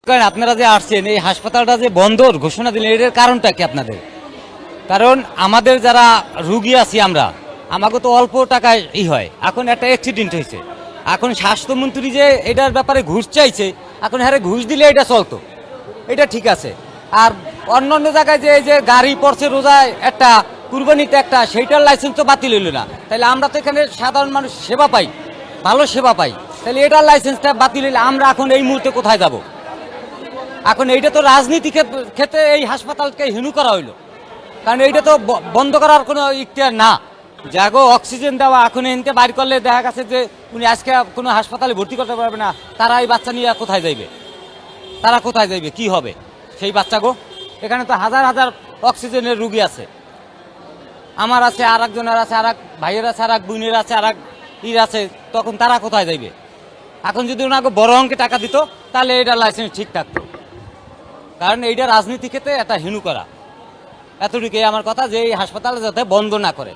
কারণ আপনারা যে আসছেন এই হাসপাতালটা যে বন্ধর ঘোষণা দিলেন এটার কারণটা কি আপনাদের? কারণ আমাদের যারা রুগী আছি আমরা, আমাকে তো অল্প টাকায় হয়। এখন একটা অ্যাক্সিডেন্ট হয়েছে, এখন স্বাস্থ্যমন্ত্রী যে এটার ব্যাপারে ঘুষ চাইছে, এখন হ্যাঁ ঘুষ দিলে এটা চলতো, এটা ঠিক আছে। আর অন্য অন্য জায়গায় যে এই যে গাড়ি পড়ছে রোজায় একটা, কুরবানিতে একটা, সেইটার লাইসেন্স তো বাতিল হইল না, তাহলে আমরা তো এখানে সাধারণ মানুষ সেবা পাই, ভালো সেবা পাই, তাহলে এটার লাইসেন্সটা বাতিল হইলে আমরা এখন এই মুহূর্তে কোথায় যাব? এখন এইটা তো রাজনীতি ক্ষেত্রে এই হাসপাতালকে হিনু করা হইলো, কারণ এইটা তো বন্ধ করার কোনো ইখতিয়ার না। যাগো অক্সিজেন দেওয়া এখন এনতে বাইর করলে দেখা গেছে যে উনি আজকে কোনো হাসপাতালে ভর্তি করতে পারবে না, তারা এই বাচ্চা নিয়ে কোথায় যাইবে? তারা কোথায় যাইবে, কি হবে সেই বাচ্চাগো? এখানে তো হাজার হাজার অক্সিজেনের রুগী আছে, আমার আছে, আর একজনের আছে, আর এক ভাইয়ের আছে, আর এক বোনের আছে, আর এক আছে, তখন তারা কোথায় যাইবে? এখন যদি ওনাকে বড় অঙ্কে টাকা দিত তাহলে এটা লাইসেন্স ঠিক থাকতো, কারণ এইটা রাজনীতি ক্ষেত্রে একটা হিনু করা। এতটুকুই আমার কথা, যে এই হাসপাতাল যাতে বন্ধ না করে।